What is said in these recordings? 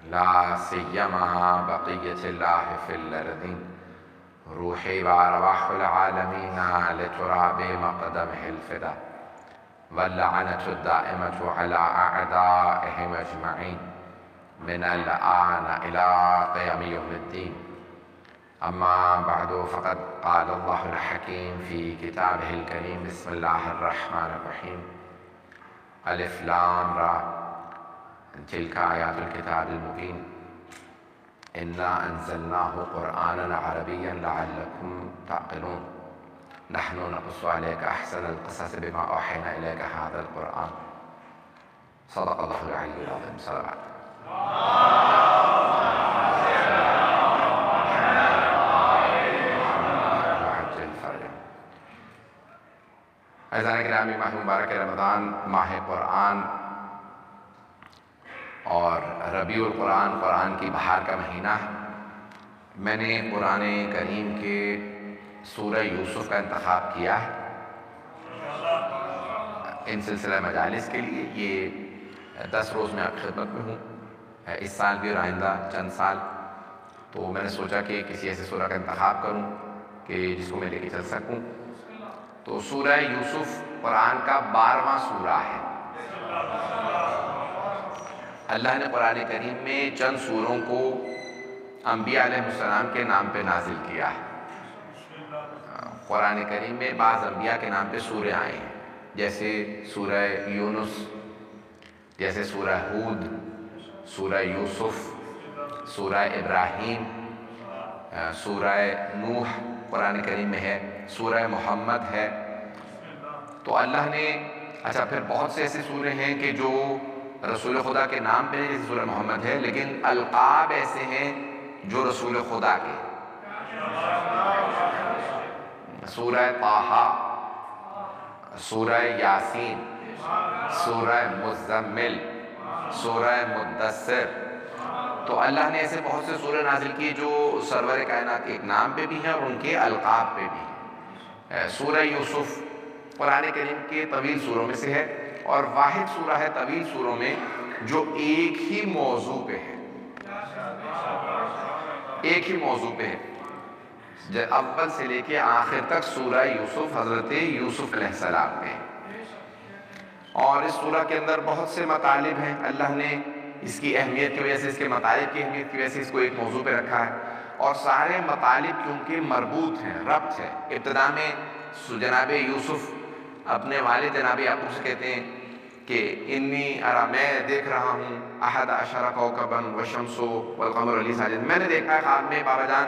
لا سيما بقية الله في الأرض روحي وأرواح العالمين لتراب مقدمه الفدا واللعنة الدائمة على أعدائهم أجمعين من الآن إلى قيام يوم الدين. أما بعد، فقد قال الله الحكيم في كتابه الكريم: بسم الله الرحمن الرحيم. ألف لام را، تلك آيات الكتاب المبين. إنا أنزلناه قرآنا عربيا لعلكم تعقلون. نحن نقص عليك أحسن القصص بما أوحينا إليك هذا القرآن. صدق الله العلي العظيم. صلوات. عزیزان گرامی، ماہ مبارک رمضان، ماہ قرآن اور ربیع القرآن، قرآن کی بہار کا مہینہ ہے۔ میں نے قرآن کریم کے سورہ یوسف کا انتخاب کیا ہے ان سلسلہ مجالس کے لیے۔ یہ 10 روز میں آپ کی خدمت میں ہوں، اس سال بھی اور آئندہ چند سال، تو میں نے سوچا کہ کسی ایسے سورہ کا انتخاب کروں کہ جس کو میں لے کے چل سکوں۔ تو سورہ یوسف قرآن کا 12واں سورہ ہے۔ اللہ نے قرآن کریم میں چند سوروں کو انبیاء علیہ السلام کے نام پہ نازل کیا ہے۔ قرآن کریم میں بعض انبیاء کے نام پہ سورے آئے ہیں، جیسے سورہ یونس، جیسے سورہ ہود، سورہ یوسف، سورہ ابراہیم، سورہ نوح قرآن کریم میں ہے، سورہ محمد ہے۔ تو اللہ نے پھر بہت سے ایسے سورے ہیں کہ جو رسول خدا کے نام پہ ہیں، جیسے سورہ محمد ہے، لیکن القاب ایسے ہیں جو رسول خدا کے، سورہ طٰہٰ، سورہ یاسین، سورہ مزمل، سورہ مدثر۔ تو اللہ نے ایسے بہت سے سورے نازل کیے جو سرور کائنات کے ایک نام پہ بھی ہیں اور ان کے القاب پہ بھی۔ سورہ یوسف قرآن کریم کے طویل سوروں میں سے ہے، اور واحد سورہ ہے طویل سوروں میں جو ایک ہی موضوع پہ ہے، ایک ہی موضوع پہ ہے۔ اول سے لے کے آخر تک سورہ یوسف حضرت یوسف علیہ السلام پہ، اور اس سورہ کے اندر بہت سے مطالب ہیں۔ اللہ نے اس کی اہمیت کی وجہ سے، اس کے مطالب کی اہمیت کی وجہ سے اس کو ایک موضوع پہ رکھا ہے، اور سارے مطالب کیونکہ مربوط ہیں، ربط ہے۔ ابتدا میں جناب یوسف اپنے والد جناب یعقوب سے کہتے ہیں کہ انی ارا، میں دیکھ رہا ہوں، احد عشر کوکبا والشمس والقمر لی ساجدین، میں نے دیکھا ہے خواب میں بابا جان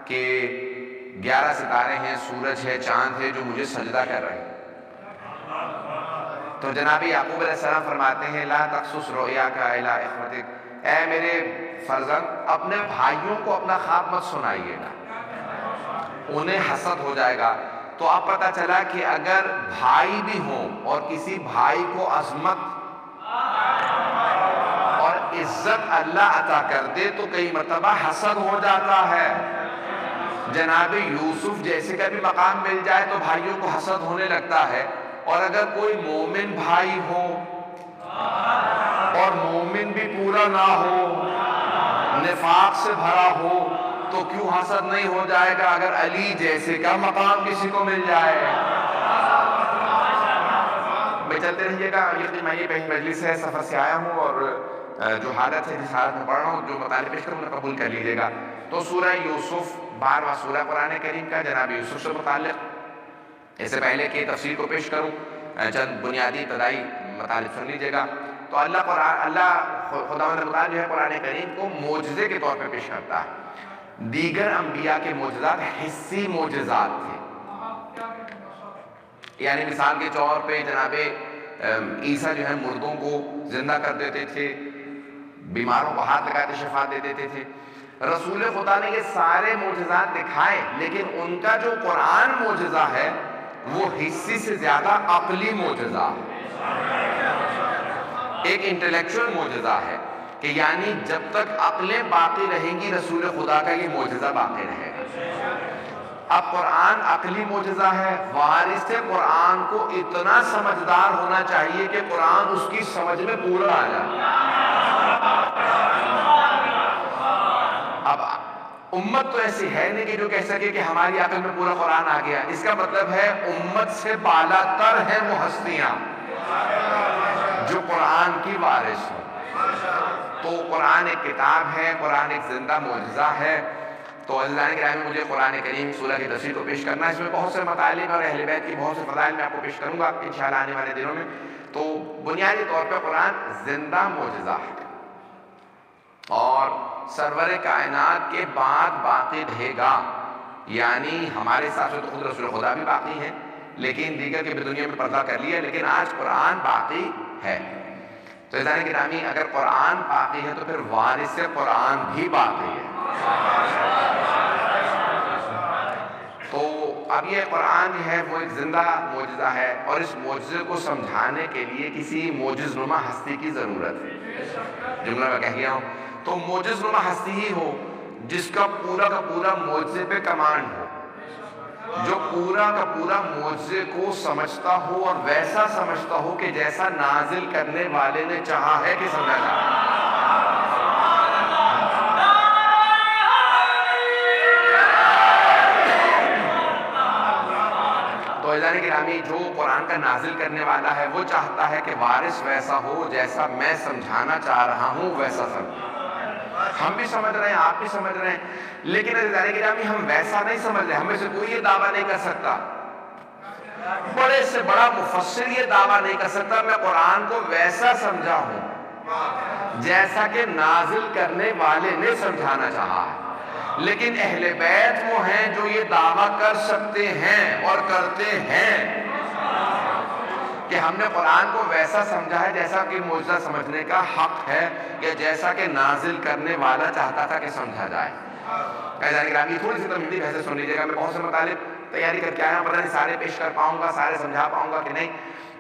کہ 11 ستارے ہیں، سورج ہے، چاند ہے جو مجھے سجدہ کر رہے ہیں۔ تو جناب یعقوب علیہ السلام فرماتے ہیں لا تقصص رؤیاک الی اخوتک، اے میرے فرزند اپنے بھائیوں کو اپنا خواب مت سنائیے گا، انہیں حسد ہو جائے گا۔ تو اب پتہ چلا کہ اگر بھائی بھی ہوں اور کسی بھائی کو عظمت اور عزت اللہ عطا کر دے تو کئی مرتبہ حسد ہو جاتا ہے۔ جناب یوسف جیسے کا بھی مقام مل جائے تو بھائیوں کو حسد ہونے لگتا ہے، اور اگر کوئی مومن بھائی ہو اور مومن بھی پورا نہ ہو، نفاق سے بھرا ہو، تو کیوں حسد نہیں ہو جائے گا اگر علی جیسے کا مقام کسی کو مل جائے۔ میں چلتے رہیے گا، میں یہ پہلی مجلس ہے، سفر سے آیا ہوں اور جو حالت ہے جس حالت میں پڑھ رہا ہوں، جو مطالب پیش کروں انہیں قبول کر لیجیے گا۔ تو سورہ یوسف 12واں سورہ قرآن کریم کا، جناب یوسف سے متعلق۔ اس سے پہلے کہ تفسیر کو پیش کروں چند بنیادی ابتدائی مطالب سن لیجیے گا۔ تو اللہ خداوند متعال جو ہے قرآن کریم کو معجزے کے طور پہ پیش کرتا ہے۔ دیگر انبیاء کے معجزات حسی معجزات تھے، یعنی مثال کے طور پہ جناب عیسیٰ جو ہے مردوں کو زندہ کر دیتے تھے، بیماروں کو ہاتھ لگاتے شفا دے دیتے تھے۔ رسول خدا نے یہ سارے معجزات دکھائے، لیکن ان کا جو قرآن معجزہ ہے وہ حسی سے زیادہ عقلی معجزہ ہے، ایک انٹلیکچوئل معجزہ ہے، کہ یعنی جب تک عقلیں باقی رہیں گی رسول خدا کا یہ معجزہ باقی رہے گا۔ اب قرآن عقلی معجزہ ہے، وارث قرآن کو اتنا سمجھدار ہونا چاہیے کہ قرآن اس کی سمجھ میں پورا آ جائے۔ اب امت تو ایسی ہے نہیں کہ جو کہہ سکے کہ ہماری عقل میں پورا قرآن آ گیا، اس کا مطلب ہے امت سے بالا تر ہیں وہ ہستیاں جو قرآن کی وارث ہوں۔ تو قرآن ایک کتاب ہے، قرآن ایک زندہ معجزہ ہے۔ تو عزیزان گرامی، مجھے قرآن کریم سورہ کی تفسیر کو پیش کرنا ہے، اس میں بہت سے مطالب اور اہل بیت کی بہت سے فضائل میں آپ کو پیش کروں گا انشاءاللہ آنے والے دنوں میں۔ تو بنیادی طور پہ قرآن زندہ معجزہ ہے اور سرور کائنات کے بعد باقی رہے گا، یعنی ہمارے حساب سے تو خود رسول خدا بھی باقی ہیں، لیکن دیگر کے بھی دنیا میں پردہ کر لیا، لیکن آج قرآن باقی ہے۔ تو عزیزان گرامی، اگر قرآن باقی ہے تو پھر وارث قرآن بھی باقی ہے۔ تو اب یہ قرآن جو ہے وہ ایک زندہ معجزہ ہے، اور اس معجزے کو سمجھانے کے لیے کسی معجز نما ہستی کی ضرورت ہے۔ جملہ میں کہہ گیا ہوں، تو معجز نما ہستی ہی ہو جس کا پورا معجزے پہ کمانڈ ہو، جو پورا کا پورا معجزے کو سمجھتا ہو اور ویسا سمجھتا ہو کہ جیسا نازل کرنے والے نے چاہا ہے کہ سمجھا جائے۔ تو عزیزان گرامی، جو قرآن کا نازل کرنے والا ہے وہ چاہتا ہے کہ وارث ویسا ہو جیسا میں سمجھانا چاہ رہا ہوں ویسا سمجھ۔ ہم بھی سمجھ رہے ہیں، آپ بھی سمجھ رہے ہیں، لیکن عزیزان گرامی ہم ویسا نہیں سمجھ رہے۔ ہمیں سے کوئی یہ دعویٰ نہیں کر سکتا، بڑے سے بڑا مفسر یہ دعویٰ نہیں کر سکتا میں قرآن کو ویسا سمجھا ہوں جیسا کہ نازل کرنے والے نے سمجھانا چاہا ہے۔ لیکن اہل بیت وہ ہیں جو یہ دعویٰ کر سکتے ہیں اور کرتے ہیں کہ ہم نے قرآن کو ویسا سمجھا ہے جیسا کہ معجزہ سمجھنے کا حق ہے، یا جیسا کہ نازل کرنے والا چاہتا تھا کہ سمجھا جائے۔ عزیزان گرامی، تھوڑی سی تمہیدی بحثیں سن لیجیے گا، میں بہت سے مطالب تیاری کر کے آیا ہوں، پتہ نہیں سارے پیش کر پاؤں گا، سارے سمجھا پاؤں گا کہ نہیں۔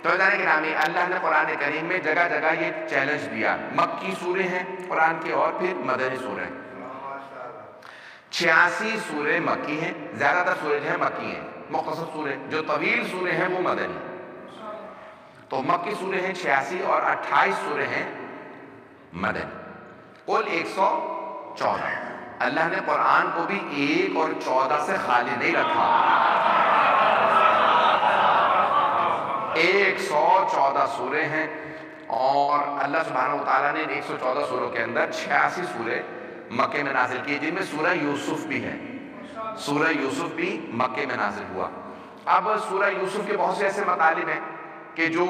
تو عزیزان گرامی، اللہ نے قرآن کریم میں جگہ جگہ یہ چیلنج دیا۔ مکی سورے ہیں قرآن کے اور پھر مدنی سورے ہیں۔ 86 سورے مکی ہیں، زیادہ تر سورے جو ہیں مکی ہیں، مختصر سورے، جو طویل سورے ہیں وہ مدنی۔ تو مکی سورے ہیں 86 اور 28 سورے ہیں مدنی، کل 114۔ اللہ نے قرآن کو بھی 1 اور 14 سے خالی نہیں رکھا، 114 سورے ہیں، اور اللہ سبحانہ وتعالیٰ نے 114 سوروں کے اندر 86 سورے مکے میں نازل کیے، جن میں سورہ یوسف بھی ہے۔ سورہ یوسف بھی مکے میں نازل ہوا۔ اب سورہ یوسف کے بہت سے ایسے مطالب ہیں کہ جو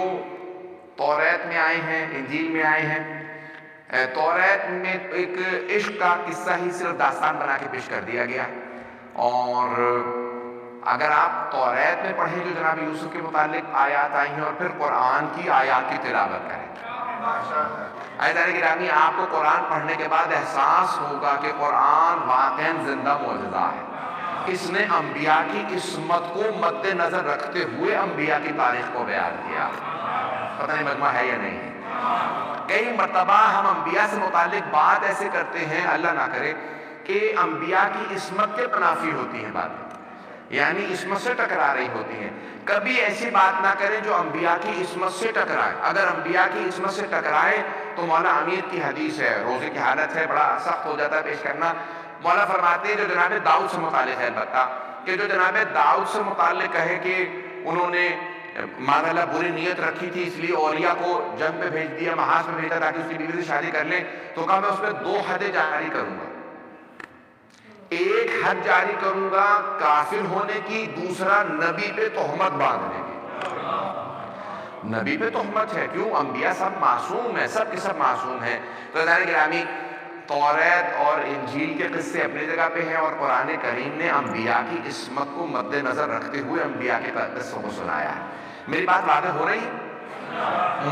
توریت میں آئے ہیں، انجیل میں آئے ہیں۔ توریت میں ایک عشق کا قصہ ہی صرف داستان بنا کے پیش کر دیا گیا، اور اگر آپ توریت میں پڑھیں جو جناب یوسف کے متعلق آیات آئی ہیں اور پھر قرآن کی آیات کی تلاوت کریں، عزیزان گرامی آپ کو قرآن پڑھنے کے بعد احساس ہوگا کہ قرآن واقعاً زندہ معجزہ ہے۔ اس نے انبیاء کی عصمت کو مد نظر رکھتے ہوئے انبیاء کی تاریخ کو بیان کیا۔ پتہ نہیں مجمع ہے یا نہیں ہے۔ کئی مرتبہ ہم انبیاء سے متعلق بات ایسے کرتے ہیں، اللہ نہ کرے، کہ انبیاء کی عصمت کے تنافی ہوتی ہیں باتیں، یعنی عصمت سے ٹکرا رہی ہوتی ہیں۔ کبھی ایسی بات نہ کریں جو انبیاء کی عصمت سے ٹکرائے۔ اگر انبیاء کی عصمت سے ٹکرائے تو مولا امیر کی حدیث ہے، روزے کی حالت ہے، بڑا سخت ہو جاتا ہے پیش کرنا۔ مولا فرماتے ہیں جو جناب داؤد سے متعلق ہے، البتہ کہ جو جناب داؤد سے متعلق ہے کہ انہوں نے معاذ اللہ بری نیت رکھی تھی، اس لیے اولیاء کو جنگ پہ بھیج دیا، محاذ پہ بھیجا تاکہ اس کی بیوی سے شادی کر لیں، تو کہا میں اس پہ 2 حدیں جاری کروں گا۔ ایک حد جاری کروں گا کافر ہونے کی، دوسرا نبی پہ تہمت باندھنے کی۔ نبی پہ تہمت ہے، کیوں؟ انبیاء سب معصوم ہیں، سب کے سب معصوم ہیں۔ تو عزیزان گرامی توریت اور انجیل کے قصے اپنی جگہ پہ ہیں، اور قرآن کریم نے انبیاء کی عصمت کو مد نظر رکھتے ہوئے انبیاء کے قصوں کو سنایا ہے۔ میری بات واضح ہو رہی ہے؟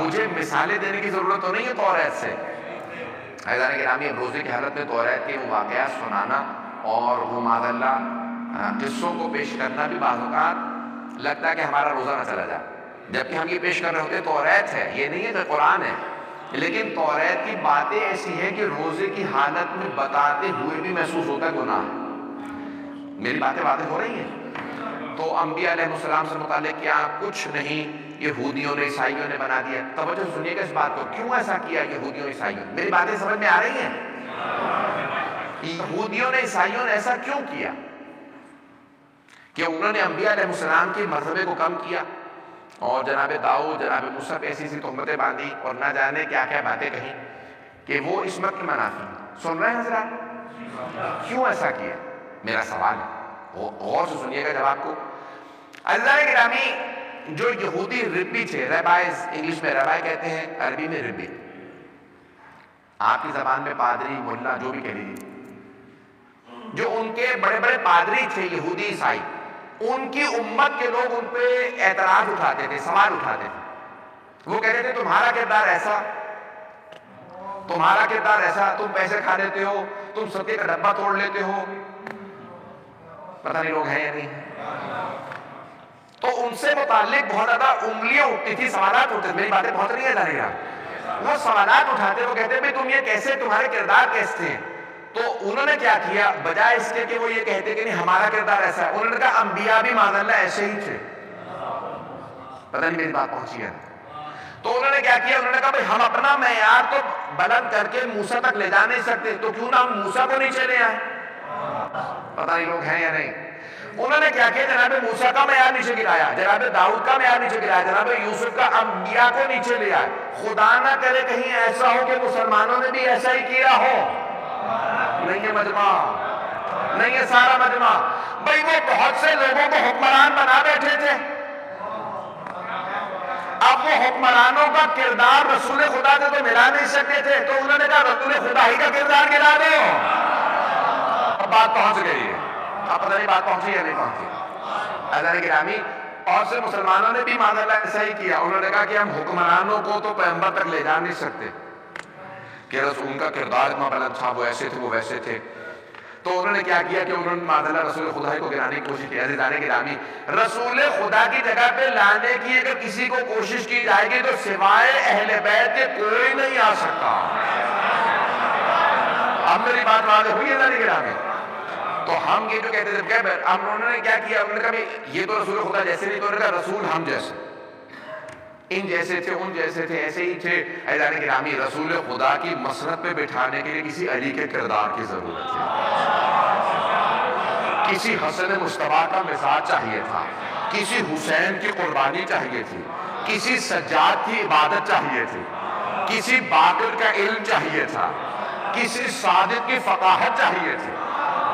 مجھے مثالیں دینے کی ضرورت تو نہیں ہے توریت سے۔ عزیزان گرامی روزے کی حالت میں توریت کے واقعات سنانا اور وہ معاذ اللہ قصوں کو پیش کرنا بھی بعض اوقات لگتا ہے کہ ہمارا روزہ نہ چلا جائے، جبکہ ہم یہ پیش کر رہے ہوتے ہیں توریت ہے، یہ نہیں ہے کہ قرآن ہے، لیکن توریت کی باتیں ایسی ہیں کہ روزے کی حالت میں بتاتے ہوئے بھی محسوس ہوتا ہے گناہ ہے۔ میری باتیں واضح ہو رہی ہیں؟ تو انبیاء علیہ السلام سے متعلق کیا کچھ نہیں یہودیوں نے عیسائیوں نے بنا دیا۔ توجہ سنیے گا اس بات کو، کیوں ایسا کیا یہودیوں عیسائیوں؟ میری باتیں سمجھ میں آ رہی ہیں؟ یہودیوں نے عیسائیوں نے ایسا کیوں کیا کہ انہوں نے انبیاء علیہ السلام کے مرتبے کو کم کیا، اور جناب داؤد جناب موسیٰ پہ ایسی تہمتیں باندھی اور نہ جانے کیا کیا باتیں کہیں کہ وہ عصمت کے منافی۔ سن رہے ہیں حضرات؟ کیوں ایسا کیا؟ میرا سوال ہے، غور سے سنیے گا جواب کو۔ عزیزان گرامی جو یہودی ربی تھے، ریبائز، انگلش میں ریبائی کہتے ہیں، عربی میں ربی، آپ کی زبان میں پادری ملا جو بھی کہہ لیجیے، جو ان کے بڑے بڑے پادری تھے یہودی عیسائی، ان کی امت کے لوگ ان پہ اعتراض اٹھاتے تھے، سوال اٹھاتے تھے۔ وہ کہتے تھے تمہارا کردار ایسا، تمہارا کردار ایسا، تم پیسے کھا لیتے ہو، تم صدقے کا ڈبہ توڑ لیتے ہو۔ پتہ نہیں لوگ ہیں یا نہیں ہیں۔ تو ان سے متعلق بہت زیادہ انگلیاں اٹھتی تھی، سوالات اٹھتے تھے۔ میری باتیں پہنچ رہی ہیں جانے گا؟ وہ سوالات اٹھاتے، وہ کہتے تم یہ کیسے، تمہارے کردار کیسے ہیں؟ تو انہوں نے کیا کیا، بجائے اس کے کہ وہ یہ کہتے کہ نہیں ہمارا کردار ایسا ہے، انہوں نے کہا انبیاء بھی معاذ اللہ ایسے ہی تھے۔ پتہ نہیں میری بات پہنچی ہے؟ تو انہوں نے کیا کیا، انہوں نے کہا بھئی ہم اپنا معیار تو بلند کر کے موسیٰ تک لے جا نہیں سکتے، تو کیوں نہ ہم موسیٰ کو نیچے لے آئیں؟ پتہ نہیں لوگ ہیں یا نہیں؟ انہوں نے کیا کیا، جناب موسیٰ کا معیار نیچے گرایا، جناب داؤد کا معیار نیچے گرایا، جناب یوسف کا، انبیاء کو نیچے لے آئے۔ خدا نہ کرے کہیں ایسا ہو کہ مسلمانوں نے بھی ایسا ہی کیا ہو۔ نہیں ہے مجمع، نہیں ہے سارا مجمع۔ بھئی وہ بہت سے لوگوں کو حکمران بنا بیٹھے تھے، اب وہ حکمرانوں کا کردار رسول خدا سے تو ملا نہیں سکتے تھے، تو انہوں نے کہا رسول خدا ہی کا کردار گرا دو۔ اب بات پہنچ گئی ہے، اب پتہ نہیں بات پہنچی یا نہیں پہنچی۔ عزیزان گرامی اور سے مسلمانوں نے بھی معاذ اللہ ایسا ہی کیا، انہوں نے کہا کہ ہم حکمرانوں کو تو پیغمبر تک لے جا نہیں سکتے، کہ رسول ان کا کردار اتنا بلند تھا، وہ ایسے تھے وہ ویسے تھے۔ تو انہوں نے کیا کیا کہ انہوں نے معاذ اللہ رسول خدا کو گرانے کی کوشش کی۔ عزیزان گرامی رسول خدا کی جگہ پہ لانے کی اگر کسی کو کوشش کی جائے گی تو سوائے اہل بیت کے کوئی نہیں آ سکتا۔ اب میری بات واضح ہوئی ہے عزیزان گرامی؟ تو ہم یہ جو کہتے تھے، اب انہوں نے کیا کیا، انہوں نے کہا یہ تو رسول خدا جیسے نہیں، تو انہوں نے کہا رسول ہم جیسے، ان جیسے تھے ان جیسے تھے ایسے ہی تھے۔ عزیزان گرامی رسول خدا کی مسند پہ بٹھانے کے لیے کسی علی کے کردار کی ضرورت تھی، کسی حسن مصطفیٰ کا مزاج چاہیے تھا، کسی حسین کی قربانی چاہیے تھی، کسی سجاد کی عبادت چاہیے تھی، کسی باقر کا علم چاہیے تھا، کسی صادق کی فقاہت چاہیے تھی،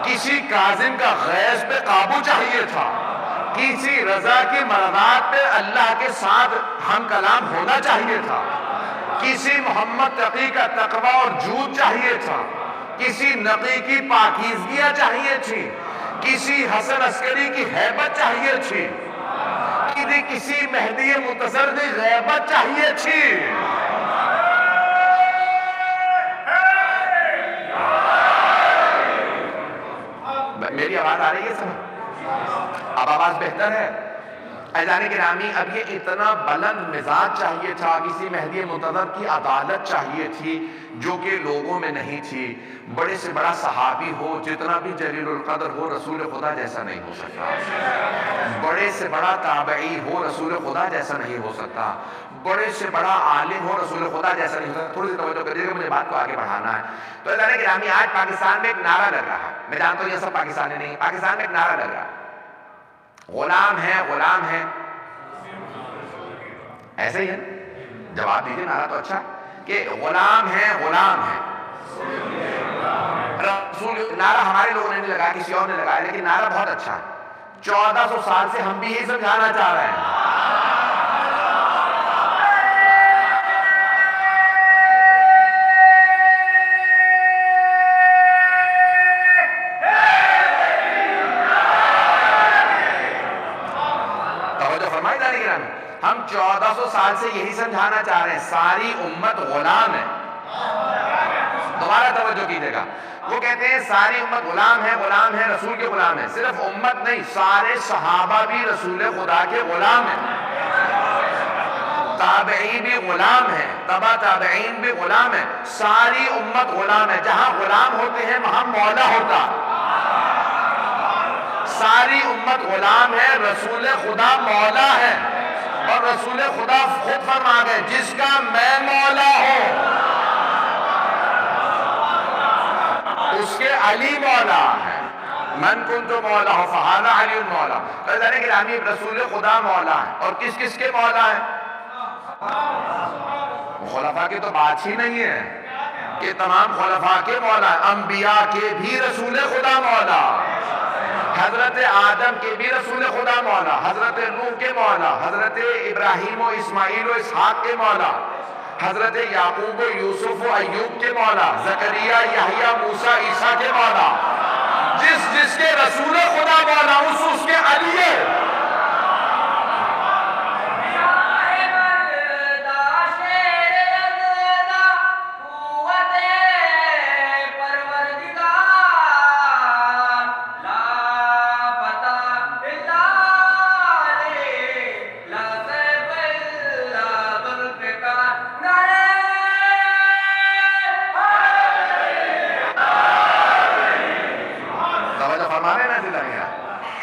کسی کاظم کا غیظ پہ قابو چاہیے تھا، کسی رضا کی مرضات پہ اللہ کے ساتھ ہم کلام ہونا چاہیے تھا، کسی محمد تقی کا تقوی اور جود چاہیے تھا، کسی نقی کی پاکیزگیاں چاہیے تھی، کسی حسن عسکری کی ہیبت چاہیے تھی، کسی مہدی منتظر کی غیبت چاہیے تھی۔ میری آواز آ رہی ہے سب؟ اب آواز بہتر ہے؟ عزیزان گرامی، اب یہ اتنا بلند مزاج چاہیے تھا، کسی مہدی منتظر کی عدالت چاہیے تھی جو کہ لوگوں میں نہیں تھی۔ بڑے سے بڑا صحابی ہو، جتنا بھی جلیل القدر ہو، رسول خدا جیسا نہیں ہو سکتا۔ بڑے سے بڑا تابعی ہو، رسول خدا جیسا نہیں ہو سکتا۔ بڑے سے بڑا عالم ہو، رسول خدا جیسا نہیں ہو سکتا۔ تھوڑی سی توجہ کریے گا، مجھے بات کو آگے بڑھانا ہے۔ تو عزیزان گرامی، آج پاکستان میں ایک نعرہ لگ رہا ہے، میں جانتا ہوں یہ سب پاکستانی نہیں، پاکستان میں ایک نعرہ لگ رہا ہے، غلام ہے، غلام ہے۔ ایسے ہی ہے، جواب دیجئے، نعرہ تو اچھا کہ غلام ہے، غلام ہے۔ رسول نعرہ ہمارے لوگوں نے نہیں لگایا، کسی اور نے لگایا، لیکن نعرہ بہت اچھا ہے۔ 1400 سال سے ہم بھی یہی سمجھانا چاہ رہے ہیں۔ ہم 1400 سال سے یہی سمجھانا چاہ رہے ہیں، ساری امت غلام ہے۔ دوبارہ توجہ کیجئے گا، وہ کہتے ہیں ساری امت غلام ہے، غلام ہے، رسول کے غلام ہے۔ صرف امت نہیں، سارے صحابہ بھی رسول خدا کے غلام ہیں، تابعی بھی غلام ہیں، تبع تابعین بھی غلام ہیں، ساری امت غلام ہے۔ جہاں غلام ہوتے ہیں وہاں مولا ہوتا۔ ساری امت غلام ہے، رسول خدا مولا ہے، اور رسول خدا خود فرما گئے جس کا میں مولا ہوں اس کے علی مولا ہے۔ من کنت مولا ہو فہذا علی مولا۔ عزیزان گرامی، رسول خدا مولا ہے، اور کس کس کے مولا ہے؟ خلفاء کی تو بات ہی نہیں ہے کہ تمام خلفاء کے مولا ہے، انبیاء کے بھی رسول خدا مولا، حضرت آدم کے بھی رسول خدا مولا، حضرت نوح کے مولا، حضرت ابراہیم و اسماعیل و اسحاق کے مولا، حضرت یعقوب و یوسف و ایوب کے مولا، زکریا، یحییٰ، موسیٰ، عیسیٰ کے مولا۔ جس جس کے رسول خدا مولا اس کے علی ہے۔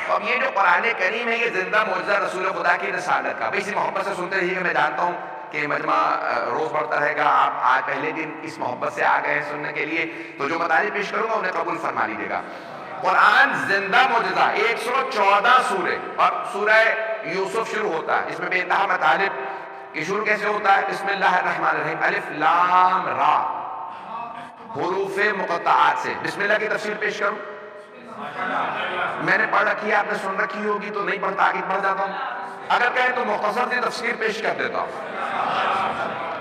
اب یہ جو قرآن کریم ہے یہ زندہ معجزہ رسول خدا کی رسالت کا۔ اسی محبت سے سنتے رہیے گا، میں جانتا ہوں کہ مجمع روز بڑھتا رہے گا، آپ آج پہلے دن اس محبت سے آ گئے ہیں سننے کے لیے، تو جو مطالب پیش کروں گا انہیں قبول فرما لیجیے گا۔ قرآن زندہ معجزہ، 114 سورے، اور سورہ یوسف شروع ہوتا ہے، اس میں بے انتہا مطالب کی شروع کیسے ہوتا ہے؟ بسم اللہ الرحمن الرحیم، الف لام را، حروف مقطعات سے۔ بسم اللہ کی تفسیر پیش کروں؟ میں نے پڑھ رکھی ہے، آپ نے سن رکھی ہوگی تو نہیں پڑھتا، آگے پڑھ جاتا ہوں۔ اگر کہیں تو مختصر سی تفسیر پیش کر دیتا ہوں۔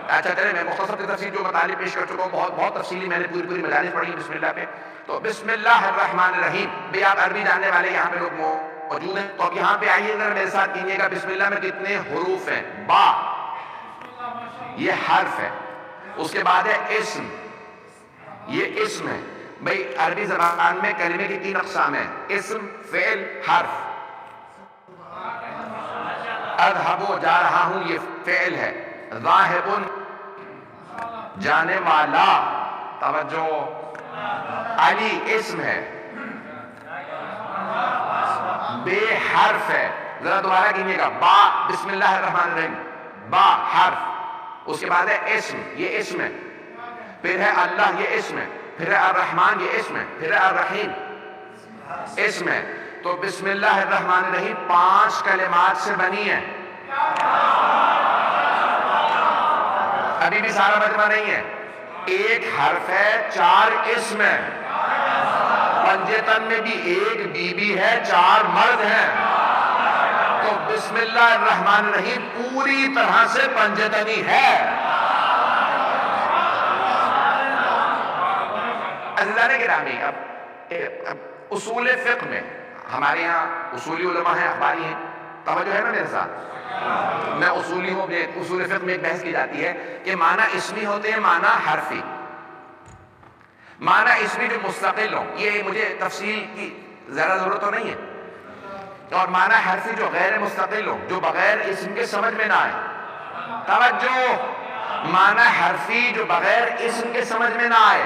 اچھا چلے، میں مختصر سی تفسیر جو مطالب پیش کر چکا ہوں، بہت تفصیلی، میں نے پوری مجالس پڑھی بسم اللہ پہ۔ تو بسم اللہ الرحمن الرحیم، بھی آپ عربی جاننے والے یہاں پہ لوگ موجود ہیں، تو اب یہاں پہ آئیے ذرا میرے ساتھ کیجیے گا، بسم اللہ میں کتنے حروف ہیں؟ با، یہ حرف ہے، اس کے بعد ہے اسم، یہ اسم ہے۔ بھئی عربی زبان میں کلمے کی 3 اقسام ہیں، اسم، فعل، حرف۔ اذهب جا رہا ہوں، یہ فعل ہے۔ ذاہب جانے والا، توجہ، علی اسم ہے، بے حرف ہے۔ ذرا دوبارہ کیجئے گا، با، بسم اللہ الرحمن الرحیم، با حرف، اس کے بعد ہے اسم، یہ اسم ہے، پھر ہے اللہ، یہ اسم ہے، پھر ہے الرحمن، یہ اسم ہے، پھر ہے الرحیم، اسم ہے۔ تو بسم اللہ الرحمن الرحیم 5 کلمات سے بنی ہے۔ ابھی بھی سارا مجمع نہیں ہے، 1 حرف ہے، 4 اسم ہے، پنجتن میں بھی 1 بی بی ہے، 4 مرد ہیں۔ تو بسم اللہ الرحمن الرحیم پوری طرح سے پنجتنی ہے۔ عزیزان گرامی، اب اصول فقہ میں ہمارے یہاں اصولی علماء ہیں، اخباری ہیں، توجہ ہے نا میرے ساتھ؟ میں اصولی ہوں، اصول فقہ میں ایک بحث کی جاتی ہے کہ معنی اسمی ہوتے ہیں، معنی حرفی. معنی اسمی جو مستقل ہو، یہ مجھے تفصیل کی ذرا ضرورت تو نہیں ہے. اور معنی حرفی جو غیر مستقل ہو، جو بغیر اسم کے سمجھ میں نہ آئے. توجہ، معنی حرفی جو بغیر اسم کے سمجھ میں نہ آئے.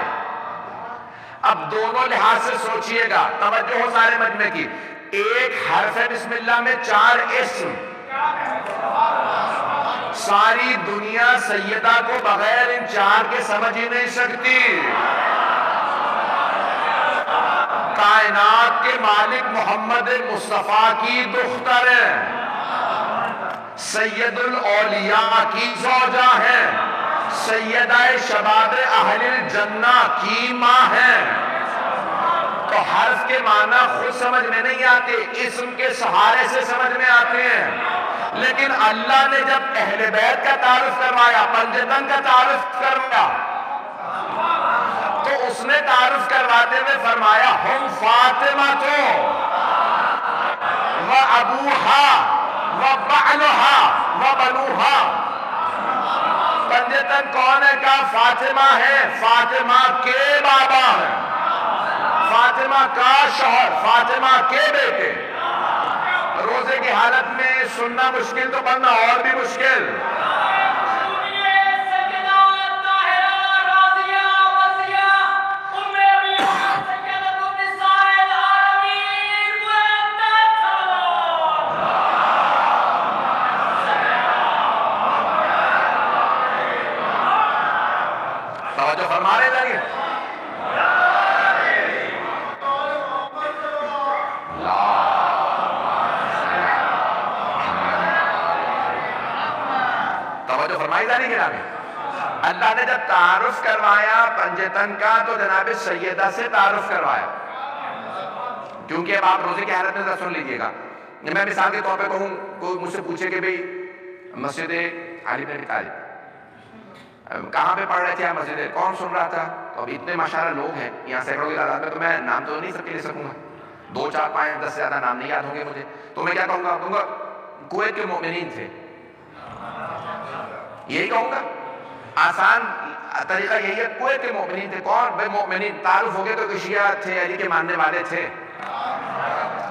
اب دونوں لحاظ سے سوچئے گا، توجہ ہو سارے مجمع کی. ایک حرف بسم اللہ میں 4 اسم. ساری دنیا سیدہ کو بغیر ان 4 کے سمجھ ہی نہیں سکتی. کائنات کے مالک محمد مصطفیٰ کی دختر ہے، سید الاولیاء کی زوجہ ہے، سیدہ شباب اہل الجنہ کی ماں ہے. تو حرف کے معنی خود سمجھ میں نہیں آتے، اسم کے سہارے سے سمجھ میں آتے ہیں. لیکن اللہ نے جب اہل بیت کا تعارف کروایا، پنجتن کا تعارف کروایا، تو اس نے تعارف کرواتے ہوئے فرمایا ہم فاطمہ تو و ابوہا و بعلہا و بنوہا. پنجتن کون ہے؟ کا فاطمہ ہے، فاطمہ کے بابا ہے، فاطمہ کا شوہر، فاطمہ کے بیٹے. روزے کی حالت میں سننا مشکل تو پڑھنا اور بھی مشکل. توجہ فرما رہے جائیے. توجہ فرمائی جا رہی ہے جناب. اللہ نے جب تعارف کروایا پنجتن کا تو جناب سیدہ سے تعارف کروایا. کیونکہ اب آپ روزے کی حالت میں ذرا سن لیجئے گا. میں مثال کے طور پہ کہوں، کوئی مجھ سے پوچھے کہ بھئی مسجد علی بن ابی طالب کہاں پہ پڑھ رہے تھے، مسجد کون سن رہا تھا؟ تو اب اتنے ماشاءاللہ لوگ ہیں یہاں سینکڑوں کی تعداد میں، تو میں نام تو نہیں سب کے لے سکوں گا. 2 4 5 10 سے زیادہ نام نہیں یاد ہوں گے مجھے. تو میں کیا کہوں گا؟ کہوں گا کویت کے مؤمنین تھے. یہی کہوں گا. آسان طریقہ یہی ہے، کویت کے مؤمنین تھے. کون؟ بھائی مؤمنین. تعارف ہو گئے تو شیعہ تھے، علی کے ماننے والے تھے.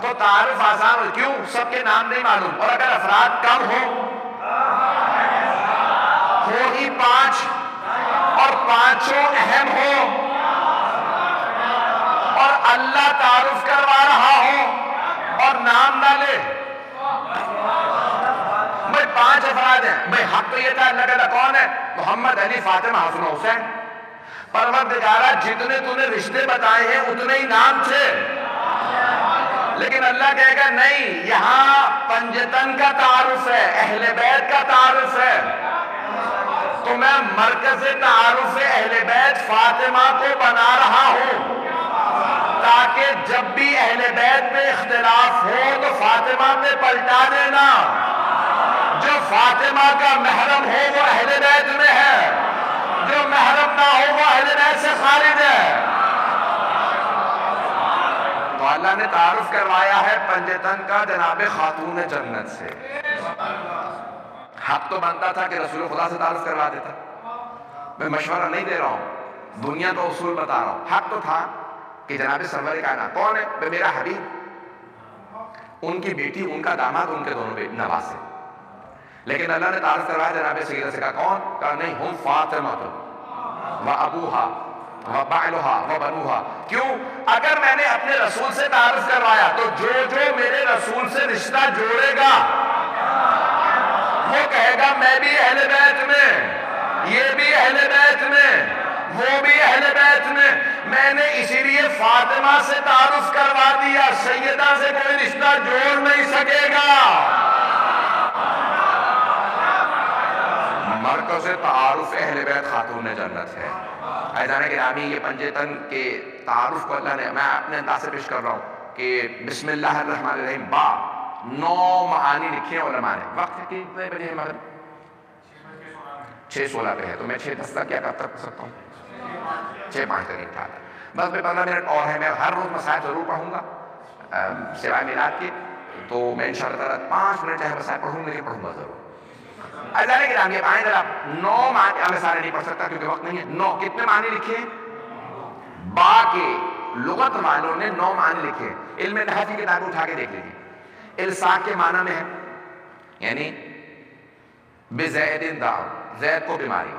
تو تعارف آسان ہو. کیوں؟ سب کے نام نہیں معلوم. اور اگر افراد کم ہو ہی 5 اور 5 اہم ہو اور اللہ تعارف کروا رہا ہو اور نام نہ لے، بھئی 5 افراد ہیں. بھئی حق تو یہ تھا اللہ کہتا کون ہے؟ محمد، علی، فاطمہ، حسن، حسین. پروردگارہ جتنے تو نے رشتے بتائے ہیں اتنے ہی نام تھے. لیکن اللہ کہے گا نہیں، یہاں پنجتن کا تعارف ہے، اہل بیت کا تعارف ہے. تو میں مرکز تعارف اہل بیت فاطمہ کو بنا رہا ہوں تاکہ جب بھی اہل بیت میں اختلاف ہو تو فاطمہ میں پلٹا دینا. جو فاطمہ کا محرم ہو وہ اہل بیت میں ہے، جو محرم نہ ہو وہ اہل بیت سے خارج ہے. تو اللہ نے تعارف کروایا ہے پنجتن کا جناب خاتون جنت سے. حق تو بنتا تھا کہ رسول خدا سے تعارف کروا دیتا. میں مشورہ نہیں دے رہا ہوں، دنیا تو اصول بتا رہا ہوں. حق تو تھا کہ جناب سرور کائنات کون ہے؟ میرا حبیب، ان کی بیٹی، ان کا داماد، ان کے دونوں نواسے. لیکن اللہ نے تعارف کروایا جناب سیدہ سے. کہا کون؟ کہا نہیں، ہم فاطمہ و ابوہا و بعلہا و بنوہا. کیوں؟ اگر میں نے اپنے رسول سے تعارف کروایا تو جو جو میرے رسول سے رشتہ جوڑے گا وہ کہے گا میں بھی اہل بیت میں، یہ بھی اہل بیت میں، وہ بھی اہل بیت میں. میں نے اسی لیے فاطمہ سے تعارف کروا دیا، سیدہ سے کوئی رشتہ جوڑ نہیں سکے گا. مرکز تعارف اہل بیت خاتون جنت ہے. عزیزان گرامی، یہ پنجتن کے تعارف کو اللہ نے، میں اپنے انداز سے پیش کر رہا ہوں کہ بسم اللہ الرحمن الرحیم با 9 معانی لکھے ہیں علماء نے. وقت کتنے بجے ہے؟ مغرب 6:16 پہ ہے، تو میں 6:10 تک کیا کب تک پڑھ سکتا ہوں؟ 6:05 تک انشاءاللہ. بس میں 15 منٹ اور ہے. میں ہر روز مسائل ضرور پڑھوں گا. سوائے میلاد کے تو میں انشاءاللہ تعالیٰ 5 منٹ چاہے بس پڑھوں لیکن پڑھوں گا ضرور. عزیزان کرام یہ آئیں ذرا 9 معنی میں سارے نہیں پڑھ سکتا کیونکہ وقت نہیں ہے. 9 کتنے معنی لکھے ہیں؟ با کے لغت والوں نے 9 معنی لکھے. علم نحو کی کتاب اٹھا کے دیکھ لیجیے. الصاق کے معنی میں ہے یعنی بزید داؤ زید کو بیماری,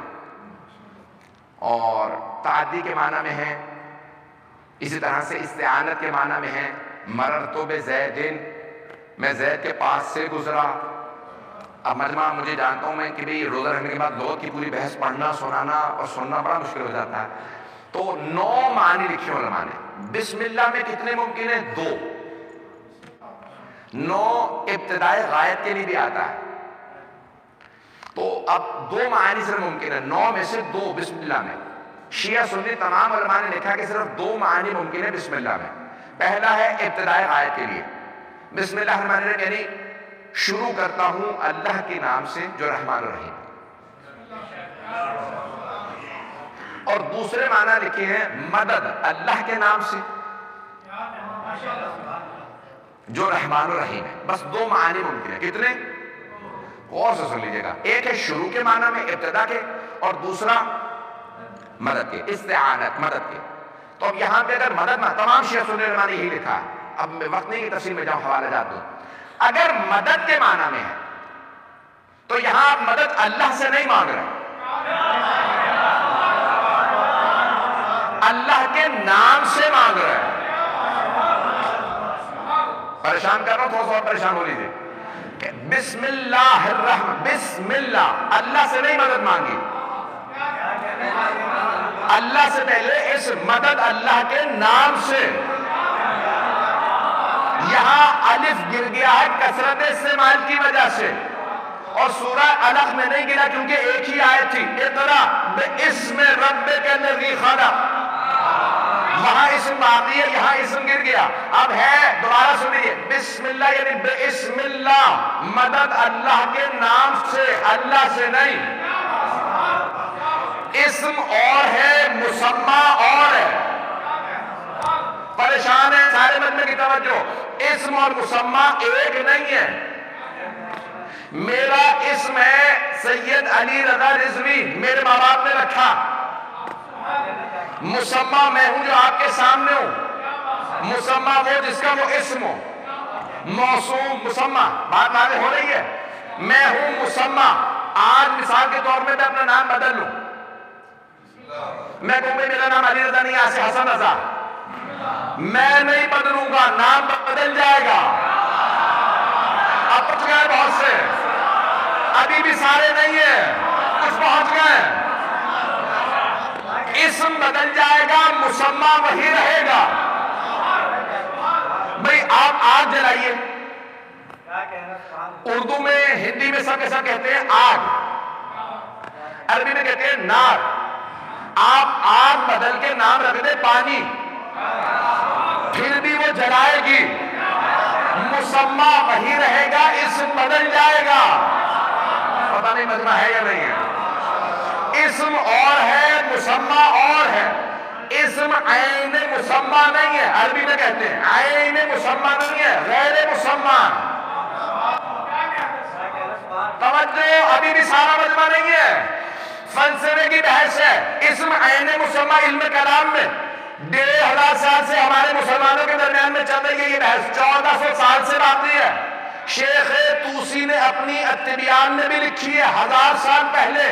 اور تعدی کے معنی میں ہے. اسی طرح سے استعانت کے معنی میں ہے مررت بزید میں زید کے پاس سے گزرا. اب مجمع مجھے جانتا ہوں میں کہ بھی روزہ رکھنے کے بعد لغت کی پوری بحث پڑھنا سنانا اور سننا بڑا مشکل ہو جاتا ہے. تو 9 معنی لکھے علماء نے. بسم اللہ میں کتنے ممکن ہیں؟ 2. 9 ابتدائے غائب کے لیے بھی آتا ہے. تو اب 2 معنی صرف ممکن ہے. 9 میں سے 2 بسم اللہ میں. شیعہ سنی تمام علماء نے لکھا کہ صرف 2 معنی ممکن ہے بسم اللہ میں. پہلا ہے ابتدائے غائب کے لیے بسم اللہ الرحمن الرحیم یعنی شروع کرتا ہوں اللہ کے نام سے جو رحمان الرحیم. اور دوسرے معنی لکھے ہیں مدد اللہ کے نام سے جو رحمان الرحیم ہے. بس 2 معنی ممکن ہے. کتنے؟ غور سے سن لیجیے گا. ایک ہے شروع کے معنی میں ابتدا کے, اور دوسرا مدد کے استعانت مدد کے. تو اب یہاں پہ اگر مدد میں تمام شیعہ سنی علماء نے یہی لکھا ہے. اب میں وقت نہیں کی تفصیل میں جاؤں, حوالہ جات دوں. اگر مدد کے معنی میں ہے تو یہاں آپ مدد اللہ سے نہیں مانگ رہے, اللہ کے نام سے مانگ رہے ہیں. پریشان کر رہا ہوں, تھوڑا سا اور پریشان ہو لیجیے. بسم اللہ الرحمن, بسم اللہ, اللہ سے نہیں مدد مانگی. اللہ سے پہلے اس مدد اللہ کے نام سے. یہاں الف گر گیا ہے کثرت استعمال کی وجہ سے, اور سورہ علق میں نہیں گرا کیونکہ ایک ہی آیت تھی اقرا باسم ربک الذی خلق. وہاں اسم باقی ہے, یہاں اسم گر گیا. اب ہے دوبارہ سنیے بسم اللہ یعنی بسم اللہ, مدد اللہ کے نام سے, اللہ سے نہیں. اسم اور ہے مسمى اور ہے. پریشان ہے سارے مجمع کی توجہ. اسم اور مسمى ایک نہیں ہے. میرا اسم ہے سید علی رضا رضوی, میرے ماں باپ نے رکھا. مسمى میں ہوں جو آپ کے سامنے ہوں. مسمى وہ جس کا وہ اسم ہو. موصوم مسمى, بات واضح ہو رہی ہے. میں ہوں مسمى. آج مثال کے طور میں اپنا نام بدل لوں. میں کہوں گا میرا نام علی رضا نہیں ہے, ایسے حسن رضا. میں نہیں بدلوں گا, نام بدل جائے گا. اب پہنچ گئے بہت سے, ابھی بھی سارے نہیں ہیں, کچھ پہنچ گئے. اسم بدل جائے گا, مسمى وہی رہے گا. بھئی آپ آگ جلائیے. اردو میں ہندی میں سب ایسا کہتے ہیں آگ, عربی میں کہتے ہیں نار. آپ آگ بدل کے نام رکھ دیں پانی, پھر بھی وہ جلائے گی. مسمى وہی رہے گا, اسم بدل جائے گا. پتہ نہیں مجمع ہے یا نہیں ہے. اسم اور ہے, مسمى اور ہے. اسم عین مسمى نہیں ہے, عربی میں کہتے ہیں عین مسمى نہیں ہے, غیر مسمى. توجہ, ابھی بھی سارا مجمع نہیں ہے. فلسفے کی بحث ہے. اسم عین مسمى علم کلام میں 1500 سال سے ہمارے مسلمانوں کے درمیان میں چل رہی ہے یہ بحث. 1400 سال سے باقی ہے. شیخ طوسی نے اپنی التبیان میں بھی لکھی ہے 1000 سال پہلے.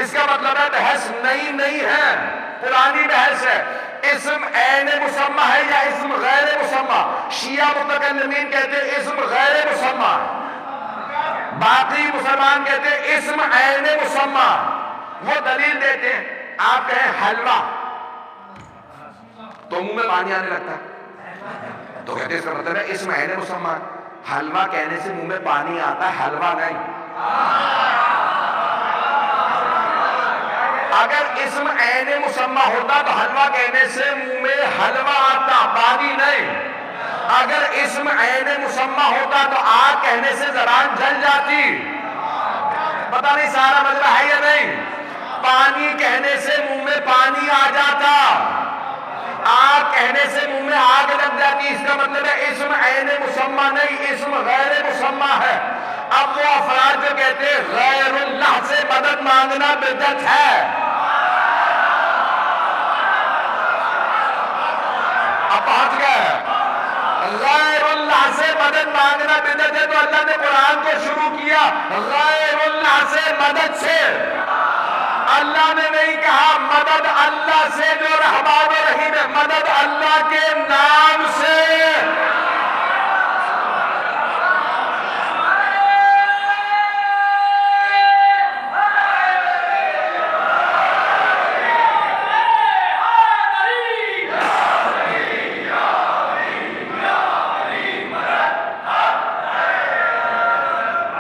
اس کا مطلب ہے بحث نئی نہیں ہے, پرانی بحث ہے. اسم عین مسمى ہے یا اسم غیر مسمى. شیعہ متکلمین کہتے ہیں اسم غیر مسمى, باقی مسلمان کہتے ہیں اسم عین مسمى. وہ دلیل دیتے ہیں. آپ کہیں حلوہ تو منہ میں پانی آنے لگتا ہے, تو کہتے ہیں اس کا مطلب ہے اسم عین مسمى. حلوہ کہنے سے منہ میں پانی آتا ہے, حلوہ نہیں. اگر اسم عین مسمى ہوتا تو حلوہ کہنے سے منہ میں حلوہ آتا, پانی نہیں. اگر اسم عین مسمى ہوتا تو آگ کہنے سے زبان جل جاتی. پتہ نہیں سارا مجمع ہے یا نہیں. پانی کہنے سے منہ میں پانی آ جاتا. آگ کہنے سے منہ میں آگ لگ جاتی، اس کا مطلب ہے اسم عین مسمى نہیں، اسم غیر مسمى ہے۔ اب وہ افراد جو کہتے ہیں غیر اللہ سے مدد مانگنا بدعت ہے، اب پہنچ گئے، غیر اللہ سے مدد مانگنا بدعت ہے، تو اللہ نے قرآن کو شروع کیا غیر اللہ سے مدد سے۔ اللہ نے نہیں کہا مدد اللہ سے جو رحمان و رحیم ہے، مدد اللہ کے نام سے۔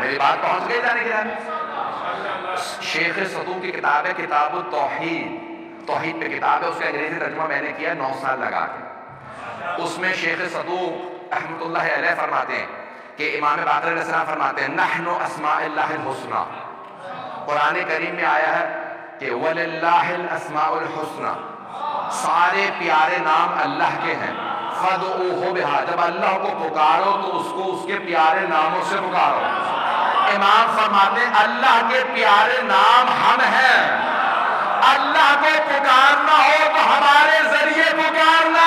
میری بات پہنچ گئی جانے گرامی؟ شیخ صدوق کی کتاب ہے کتاب التوحید، توحید پہ کتاب ہے، اس کا انگریزی ترجمہ میں نے کیا 9 سال لگا کے۔ اس میں شیخ صدوق رحمۃ اللہ علیہ فرماتے ہیں کہ امام باقر علیہ السلام فرماتے ہیں نحن اسماء اللہ الحسنى، قرآن کریم میں آیا ہے کہ وَلِلَّهِ الْأَسْمَاءُ الْحُسْنَى، سارے پیارے نام اللہ کے ہیں، فَادْعُوهُ بِهَا، جب اللہ کو پکارو تو اس کو اس کے پیارے ناموں سے پکارو۔ امام فرماتے ہیں اللہ کے پیارے نام ہم ہیں، اللہ کو پکارنا ہو تو ہمارے ذریعے پکارنا،